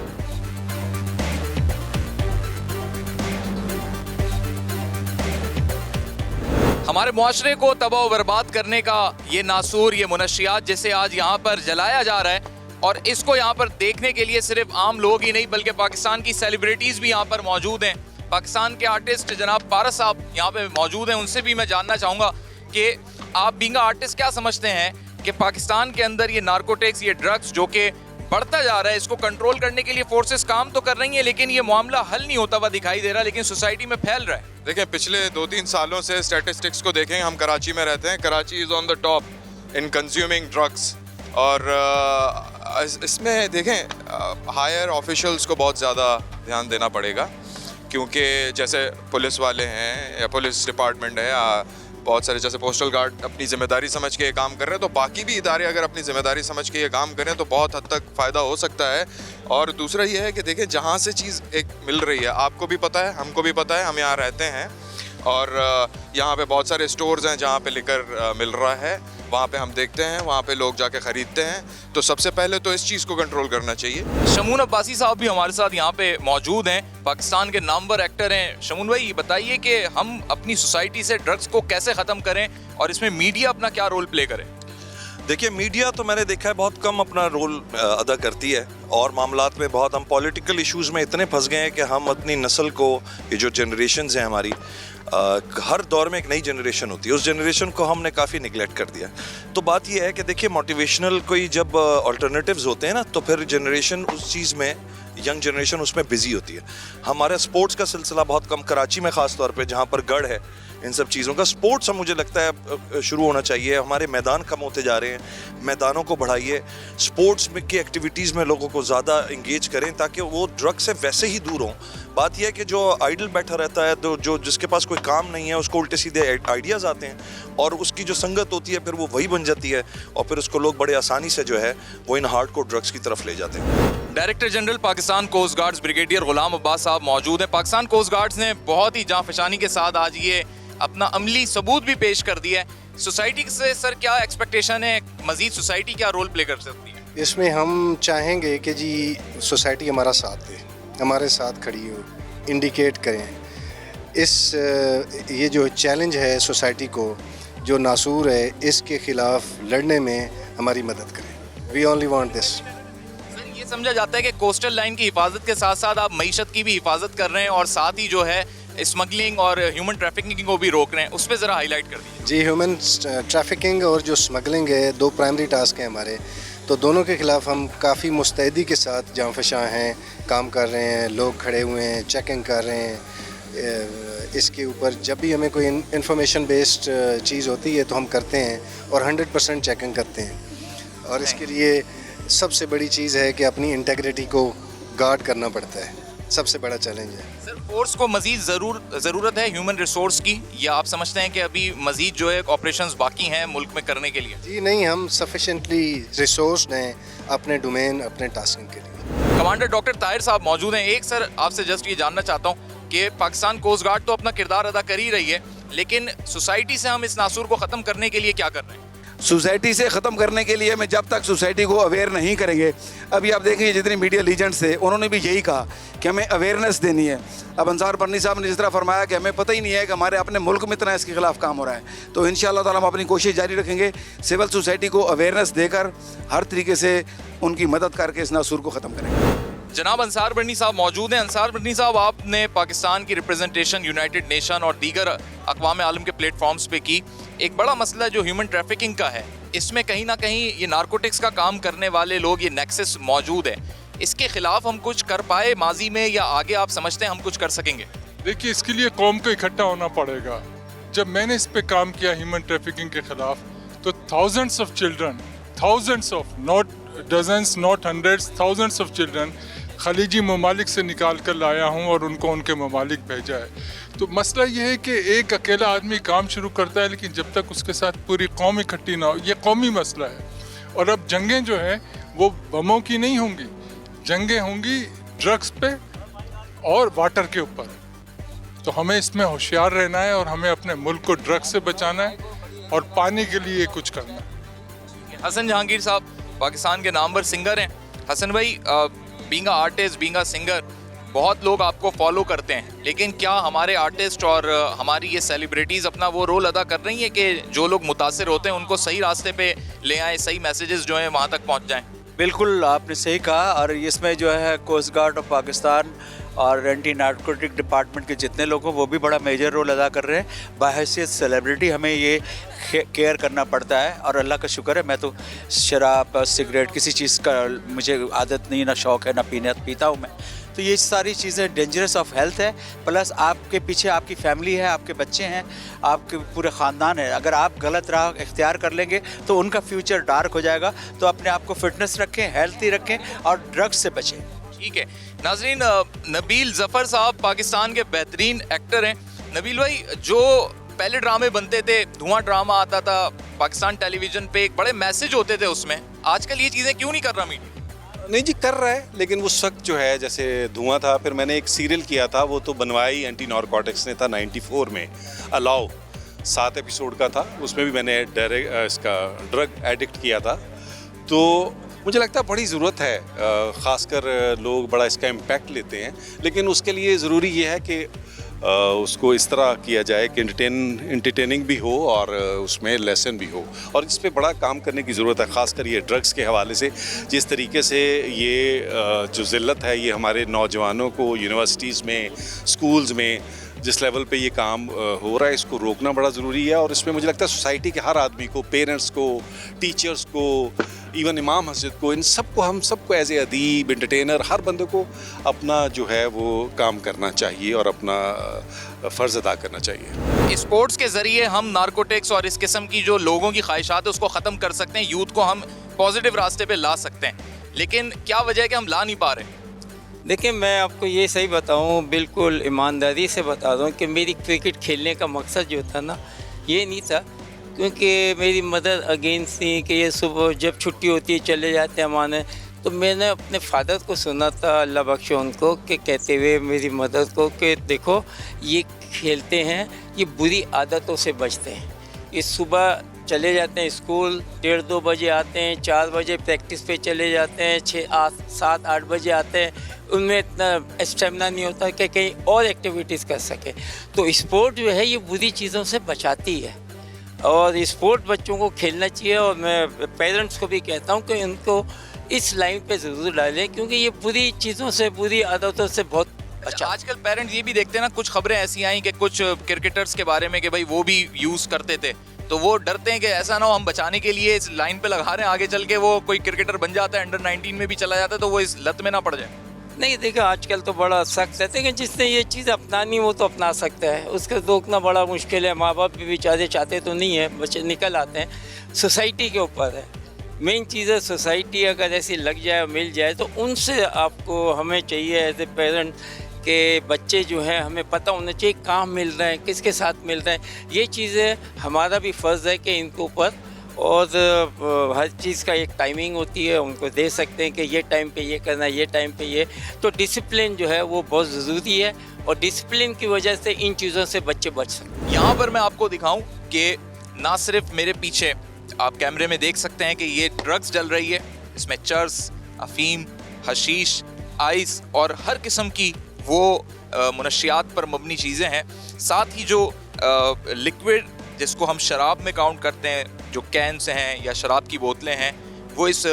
हमारे मुआशरे को तबाह बर्बाद करने का ये नासूर, ये मुनशियात जिसे आज यहाँ पर जलाया जा रहा है, और इसको यहाँ पर देखने के लिए सिर्फ आम लोग ही नहीं बल्कि पाकिस्तान की सेलिब्रिटीज़ भी यहाँ पर मौजूद हैं। पाकिस्तान के आर्टिस्ट जनाब पारस साहब यहाँ पे मौजूद हैं, उनसे भी मैं जानना चाहूँगा कि आप बीइंग आर्टिस्ट क्या समझते हैं कि पाकिस्तान के अंदर ये नारकोटिक्स, ये ड्रग्स जो कि बढ़ता जा रहा है, इसको कंट्रोल करने के लिए फोर्सेस काम तो कर रही हैं लेकिन ये मामला हल नहीं होता हुआ दिखाई दे रहा, लेकिन सोसाइटी में फैल रहा है। देखें, पिछले 2-3 सालों से स्टैटिस्टिक्स को देखें, हम कराची में रहते हैं, Karachi is on the top in consuming drugs, और इसमें देखें हायर ऑफिशियल्स को बहुत ज़्यादा ध्यान देना पड़ेगा, क्योंकि जैसे पुलिस वाले हैं या पुलिस डिपार्टमेंट है या बहुत सारे जैसे पोस्टल गार्ड अपनी ज़िम्मेदारी समझ के ये काम कर रहे हैं, तो बाकी भी इदारे अगर अपनी ज़िम्मेदारी समझ के ये काम करें तो बहुत हद तक फ़ायदा हो सकता है। और दूसरा ये है कि देखें, जहाँ से चीज़ एक मिल रही है, आपको भी पता है, हमको भी पता है, हम यहाँ रहते हैं और यहाँ पे बहुत सारे स्टोर्स हैं जहाँ पे लिकर मिल रहा है, वहाँ पे हम देखते हैं, वहाँ पे लोग जाके ख़रीदते हैं, तो सबसे पहले तो इस चीज़ को कंट्रोल करना चाहिए। शमून अब्बासी साहब भी हमारे साथ यहाँ पे मौजूद हैं, पाकिस्तान के नामवर एक्टर हैं। शमून भाई, बताइए कि हम अपनी सोसाइटी से ड्रग्स को कैसे ख़त्म करें और इसमें मीडिया अपना क्या रोल प्ले करे? देखिए, मीडिया तो मैंने देखा है बहुत कम अपना रोल अदा करती है, और मामलात में बहुत हम पॉलिटिकल इश्यूज़ में इतने फंस गए हैं कि हम अपनी नस्ल को, ये जो जनरेशन्स हैं हमारी, हर दौर में एक नई जनरेशन होती है, उस जनरेशन को हमने काफ़ी निगलेक्ट कर दिया। तो बात यह है कि देखिए, मोटिवेशनल कोई जब अल्टरनेटिव्स होते हैं ना, तो फिर जनरेशन उस चीज़ में, यंग जनरेशन उसमें बिजी होती है। हमारा स्पोर्ट्स का सिलसिला बहुत कम, कराची में ख़ास तौर पे जहाँ पर गढ़ है इन सब चीज़ों का, स्पोर्ट्स अब मुझे लगता है शुरू होना चाहिए। हमारे मैदान कम होते जा रहे हैं, मैदानों को बढ़ाइए, स्पोर्ट्स में की एक्टिविटीज़ में लोगों को ज़्यादा इंगेज करें ताकि वो ड्रग से वैसे ही दूर हों। बात यह है कि जो आइडल बैठा रहता है, तो जो जिसके पास कोई काम नहीं है, उसको उल्टे सीधे आइडियाज़ आते हैं और उसकी जो संगत होती है फिर वो वही बन जाती है, और फिर उसको लोग बड़े आसानी से जो है वो इन हार्डकोर ड्रग्स की तरफ ले जाते हैं। Director general Pakistan coast guards brigadier Ghulam Abbas साहब मौजूद हैं। पाकिस्तान कोस्ट गार्ड्स ने बहुत ही जांफशानी के साथ आज ये अपना अमली सबूत भी पेश कर दिया है। सोसाइटी से सर क्या एक्सपेक्टेशन है, मजीद सोसाइटी क्या रोल प्ले कर सकती है इसमें? हम चाहेंगे कि जी सोसाइटी हमारा साथ दे, हमारे साथ खड़ी हो, इंडिकेट करें इस ये जो चैलेंज है सोसाइटी को, जो नासूर है, इसके ख़िलाफ़ लड़ने में हमारी मदद करें। We only want this. Sir, ये समझा जाता है कि कोस्टल लाइन की हिफाजत के साथ साथ आप मईशत की भी हिफाजत कर रहे हैं और साथ ही जो है स्मगलिंग और ह्यूमन ट्रैफिकिंग को भी रोक रहे हैं, उस पर ज़रा हाईलाइट कर दीजिए। जी, ह्यूमन ट्रैफिकिंग और जो स्मगलिंग है, दो प्राइमरी टास्क हैं हमारे, तो दोनों के ख़िलाफ़ हम काफ़ी मुस्तैदी के साथ जांफशां हैं, काम कर रहे हैं, लोग खड़े हुए हैं, चेकिंग कर रहे हैं। इसके ऊपर जब भी हमें कोई इंफॉर्मेशन बेस्ड चीज़ होती है तो हम करते हैं और 100% चेकिंग करते हैं। और इसके लिए सबसे बड़ी चीज़ है कि अपनी इंटेग्रिटी को गार्ड करना पड़ता है, सबसे बड़ा चैलेंज है। सर, फोर्स को मजीद ज़रूरत है ह्यूमन रिसोर्स की, या आप समझते हैं कि अभी मजीद जो है ऑपरेशंस बाकी हैं मुल्क में करने के लिए? जी नहीं, हम सफिशेंटली रिसोर्स हैं अपने डोमेन, अपने टास्किंग के लिए। कमांडर डॉक्टर ताहिर साहब मौजूद हैं। एक सर आपसे जस्ट ये जानना चाहता हूँ कि पाकिस्तान कोस्ट गार्ड तो अपना किरदार अदा कर ही रही है, लेकिन सोसाइटी से हम इस नासूर को ख़त्म करने के लिए क्या कर रहे हैं? सोसाइटी से ख़त्म करने के लिए, मैं जब तक सोसाइटी को अवेयर नहीं करेंगे, अभी आप देखेंगे जितने मीडिया लीजेंड्स थे उन्होंने भी यही कहा कि हमें अवेयरनेस देनी है। अब अंसार बर्नी साहब ने जिस तरह फरमाया कि हमें पता ही नहीं है कि हमारे अपने मुल्क में इतना इसके खिलाफ काम हो रहा है, तो इंशाअल्लाह ताला हम अपनी कोशिश जारी रखेंगे, सिविल सोसाइटी को अवेयरनेस देकर हर तरीके से उनकी मदद करके इस नासूर को ख़त्म करेंगे। जनाब अंसार बर्नी साहब मौजूद हैं। अंसार बर्नी साहब, आपने पाकिस्तान की रिप्रेजेंटेशन यूनाइटेड नेशन और दीगर अक़वाम आलम के प्लेटफॉर्म्स पे की। एक बड़ा मसला जो ह्यूमन ट्रैफिकिंग का है, इसमें कहीं ना कहीं ये नारकोटिक्स का काम करने वाले लोग, ये नेक्सस मौजूद है, इसके खिलाफ हम कुछ कर पाए माजी में, या आगे आप समझते हैं हम कुछ कर सकेंगे? देखिए, इसके लिए कौम को इकट्ठा होना पड़ेगा। जब मैंने इस पे काम किया ह्यूमन ट्रैफिकिंग के खिलाफ, तो thousands of children, thousands of, not dozens, not hundreds, thousands of children खलीजी ममालिक से निकाल कर लाया हूँ और उनको उनके ममालिक भेजा है। तो मसला ये है कि एक अकेला आदमी काम शुरू करता है, लेकिन जब तक उसके साथ पूरी कौम इकट्ठी ना हो, ये कौमी मसला है। और अब जंगें जो हैं वो बमों की नहीं होंगी, जंगें होंगी ड्रग्स पे और वाटर के ऊपर। तो हमें इसमें होशियार रहना है और हमें अपने मुल्क को ड्रग्स से बचाना है और पानी के लिए कुछ करना है। हसन जहांगीर साहब पाकिस्तान के नामवर सिंगर हैं। हसन भाई, being a artist, being a singer, बहुत लोग आपको फॉलो करते हैं, लेकिन क्या हमारे आर्टिस्ट और हमारी ये सेलिब्रिटीज़ अपना वो रोल अदा कर रही हैं कि जो लोग मुतासिर होते हैं उनको सही रास्ते पे ले आएँ, सही मैसेजेस जो हैं वहाँ तक पहुँच जाएँ? बिल्कुल आपने सही कहा। और इसमें जो है कोस्ट गार्ड ऑफ पाकिस्तान और एंटी नार्कोटिक डिपार्टमेंट के जितने लोग हैं वो भी बड़ा मेजर रोल अदा कर रहे हैं। बाहैसियत सेलिब्रिटी हमें ये केयर करना पड़ता है और अल्लाह का शुक्र है मैं तो शराब सिगरेट किसी चीज़ का मुझे आदत नहीं, ना शौक़ है, ना पीता हूँ मैं। तो ये सारी चीज़ें डेंजरस ऑफ हेल्थ है। प्लस आपके पीछे आपकी फैमिली है, आपके बच्चे हैं, आपके पूरे ख़ानदान है। अगर आप गलत राह इख्तियार कर लेंगे तो उनका फ्यूचर डार्क हो जाएगा। तो अपने आप को फिटनेस रखें, हेल्थी रखें और ड्रग्स से बचें। ठीक है नाजरीन, नबील ज़फ़र साहब पाकिस्तान के बेहतरीन एक्टर हैं। नबील भाई, जो पहले ड्रामे बनते थे, धुआं ड्रामा आता था पाकिस्तान टेलीविज़न पे, एक बड़े मैसेज होते थे उसमें, आजकल ये चीज़ें क्यों नहीं कर रहा मीडिया? नहीं जी, कर रहा है, लेकिन उस वक्त जो है जैसे धुआं था, फिर मैंने एक सीरियल किया था, वो तो बनवाई एंटी नार्कोटिक्स ने था 94 में, अलाउ 7 एपिसोड का था। उसमें भी मैंने इसका ड्रग एडिक्ट किया था। तो मुझे लगता है बड़ी ज़रूरत है, ख़ासकर लोग बड़ा इसका इम्पैक्ट लेते हैं, लेकिन उसके लिए ज़रूरी ये है कि उसको इस तरह किया जाए कि इंटरटेनिंग भी हो और उसमें लेसन भी हो। और इस पे बड़ा काम करने की ज़रूरत है, ख़ासकर ये ड्रग्स के हवाले से। जिस तरीके से ये जो ज़िल्लत है ये हमारे नौजवानों को यूनिवर्सिटीज़ में, स्कूल्स में जिस लेवल पे ये काम हो रहा है, इसको रोकना बड़ा ज़रूरी है। और इसमें मुझे लगता है सोसाइटी के हर आदमी को, पेरेंट्स को, टीचर्स को, इवन इमाम मस्जिद को, इन सबको, हम सबको एज ए अदीब, एंटरटेनर, हर बंदे को अपना जो है वो काम करना चाहिए और अपना फ़र्ज़ अदा करना चाहिए। स्पोर्ट्स के ज़रिए हम नार्कोटिक्स और इस किस्म की जो लोगों की ख्वाहिशात है उसको ख़त्म कर सकते हैं, यूथ को हम पॉजिटिव रास्ते पे ला सकते हैं, लेकिन क्या वजह है कि हम ला नहीं पा रहे? देखिए, मैं आपको ये सही बताऊं, बिल्कुल ईमानदारी से बता दूं कि मेरी क्रिकेट खेलने का मकसद जो था ना, ये नहीं था, क्योंकि मेरी मदर अगेंस्ट थी कि ये सुबह जब छुट्टी होती है चले जाते हैं माने। तो मैंने अपने फादर को सुना था, अल्लाह बख्शे उनको, कि कहते हुए मेरी मदर को कि देखो ये खेलते हैं, ये बुरी आदतों से बचते हैं। ये सुबह चले जाते हैं स्कूल, 1:30-2 बजे आते हैं, 4 बजे प्रैक्टिस पे चले जाते हैं, 6-7-8 बजे आते हैं। उनमें इतना स्टेमिना नहीं होता कि कहीं और एक्टिविटीज़ कर सके। तो स्पोर्ट जो है ये बुरी चीज़ों से बचाती है और स्पोर्ट बच्चों को खेलना चाहिए। और मैं पेरेंट्स को भी कहता हूँ कि उनको इस लाइन पे ज़रूर डालें, क्योंकि ये बुरी चीज़ों से, बुरी आदतों से बहुत अच्छा। आजकल पेरेंट्स ये भी देखते हैं ना, कुछ खबरें ऐसी आई कि कुछ क्रिकेटर्स के बारे में कि भाई वो भी यूज़ करते थे, तो वो डरते हैं कि ऐसा ना हो हम बचाने के लिए इस लाइन पे लगा रहे हैं, आगे चल के वो कोई क्रिकेटर बन जाता है, अंडर 19 में भी चला जाता है, तो वो इस लत में ना पड़ जाए। नहीं देखो, आजकल तो बड़ा सख्त है, लेकिन जिसने ये चीज़ अपनानी वो तो अपना सकता है, उसको रोकना बड़ा मुश्किल है। माँ बाप भी बेचारे चाहते तो नहीं है, बच्चे निकल आते हैं। सोसाइटी के ऊपर है, मेन चीज़ है सोसाइटी अगर ऐसी लग जाए, मिल जाए, तो उनसे आपको, हमें चाहिए एज ए पेरेंट के बच्चे जो हैं हमें पता होना चाहिए कहाँ मिल रहे हैं, किसके साथ मिल रहे हैं। ये चीज़ें हमारा भी फ़र्ज़ है कि इनके ऊपर, और हर चीज़ का एक टाइमिंग होती है, उनको दे सकते हैं कि ये टाइम पे ये करना है, ये टाइम पे ये। तो डिसिप्लिन जो है वो बहुत ज़रूरी है और डिसिप्लिन की वजह से इन चीज़ों से बच्चे बच सकते हैं। यहाँ पर मैं आपको दिखाऊँ कि ना सिर्फ मेरे पीछे आप कैमरे में देख सकते हैं कि ये ड्रग्स जल रही है, इसमें चर्स, अफीम, हशीश, आइस और हर किस्म की वो मुनशियात पर मबनी चीज़ें हैं। साथ ही जो लिक्विड जिसको हम शराब में काउंट करते हैं, जो कैन्स हैं या शराब की बोतलें हैं, वो इस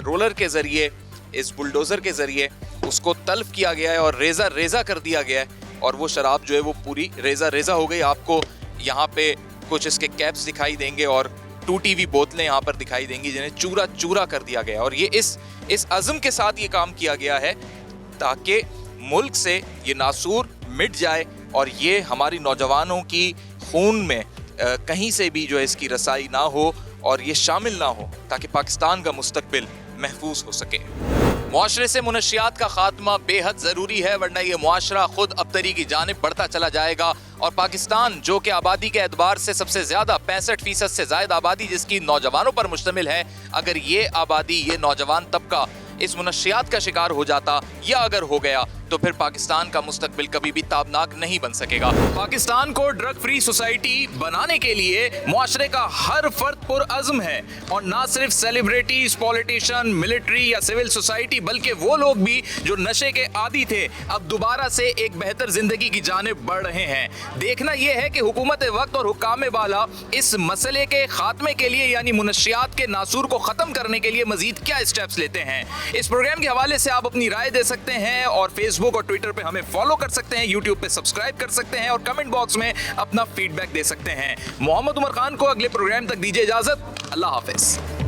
रोलर के ज़रिए, इस बुलडोज़र के ज़रिए उसको तल्फ किया गया है और रेज़ा रेज़ा कर दिया गया है, और वो शराब जो है वो पूरी रेज़ा रेज़ा हो गई। आपको यहाँ पे कुछ इसके कैप्स दिखाई देंगे और टूटी हुई बोतलें यहाँ पर दिखाई देंगी जिन्हें चूरा चूरा कर दिया गया। और ये इस अज़्म के साथ ये काम किया गया है ताकि मुल्क से ये नासूर मिट जाए और ये हमारी नौजवानों की खून में कहीं से भी जो है इसकी रसाई ना हो और ये शामिल ना हो, ताकि पाकिस्तान का मुस्तकबिल महफूज हो सके। मुआशरे से मुनशियात का खात्मा बेहद ज़रूरी है, वरना ये मुआशरा खुद अबतरी की जानिब बढ़ता चला जाएगा और पाकिस्तान जो कि आबादी के एतबार से सबसे ज़्यादा 65% से ज़ायद आबादी जिसकी नौजवानों पर मुश्तमिल है, अगर ये आबादी, ये नौजवान तबका इस मुनशियात का शिकार हो जाता या अगर हो गया तो फिर पाकिस्तान का मुस्तकबिल कभी भी ताबनाक नहीं बन सकेगा। पाकिस्तान को ड्रग फ्री सोसाइटी बनाने के लिए मुआशरे का हर फर्द पुरअज़्म है और ना सिर्फ सेलिब्रिटीज, पॉलिटिशियन, मिलिट्री या सिविल सोसाइटी, बल्कि वो लोग भी जो नशे के आदी थे अब दोबारा से एक बेहतर जिंदगी की जानिब बढ़ रहे हैं। देखना यह है कि हुकूमत वक्त और हुक्काम बाला इस मसले के खात्मे के लिए यानी मुनशियात के नासूर को ख़त्म करने के लिए मजीद क्या स्टेप्स लेते हैं। इस प्रोग्राम के हवाले से आप अपनी राय दे सकते हैं और फेसबुक और ट्विटर पे हमें फॉलो कर सकते हैं, यूट्यूब पे सब्सक्राइब कर सकते हैं और कमेंट बॉक्स में अपना फीडबैक दे सकते हैं। मोहम्मद उमर खान को अगले प्रोग्राम तक दीजिए इजाजत। अल्लाह हाफिज।